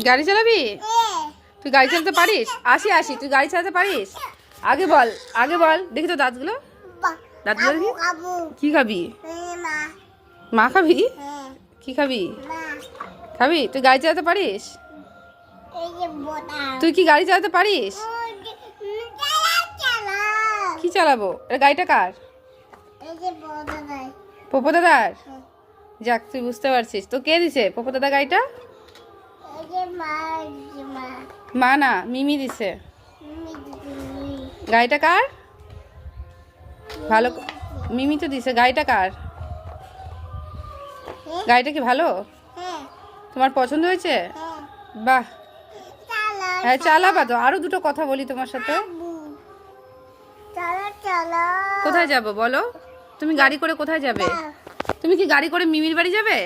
গাড়ি চালাবি? তুই গাড়ি চালাতে পারিস? আসি আসি, তুই গাড়ি চালাতে পারিস? আগে বল, আগে বল, দেখি তো দাঁতগুলো। দাঁতগুলো দেখি। কি খাবি? মা খাবি? কি খাবি? খাবি? তুই গাড়ি চালাতে পারিস? তুই কি গাড়ি চালাতে পারিস? কি চালাবো? এটা গাড়িটা কার? পপো দাদার? যাক, তুই বুঝতে পারছিস। তো কে দিছে পপো দাদা গাড়িটা? মা না, মিমি দিছে। গাড়িটা কার? ভালো, মিমি তো দিছে। গাড়িটা কার? গাড়িটা কি ভালো? তোমার পছন্দ হয়েছে? বাহ, হ্যাঁ চালাবা তো। আরো দুটো কথা বলি তোমার সাথে। কোথায় যাব বলো? তুমি গাড়ি করে কোথায় যাবে? তুমি কি গাড়ি করে মিমির বাড়ি যাবে?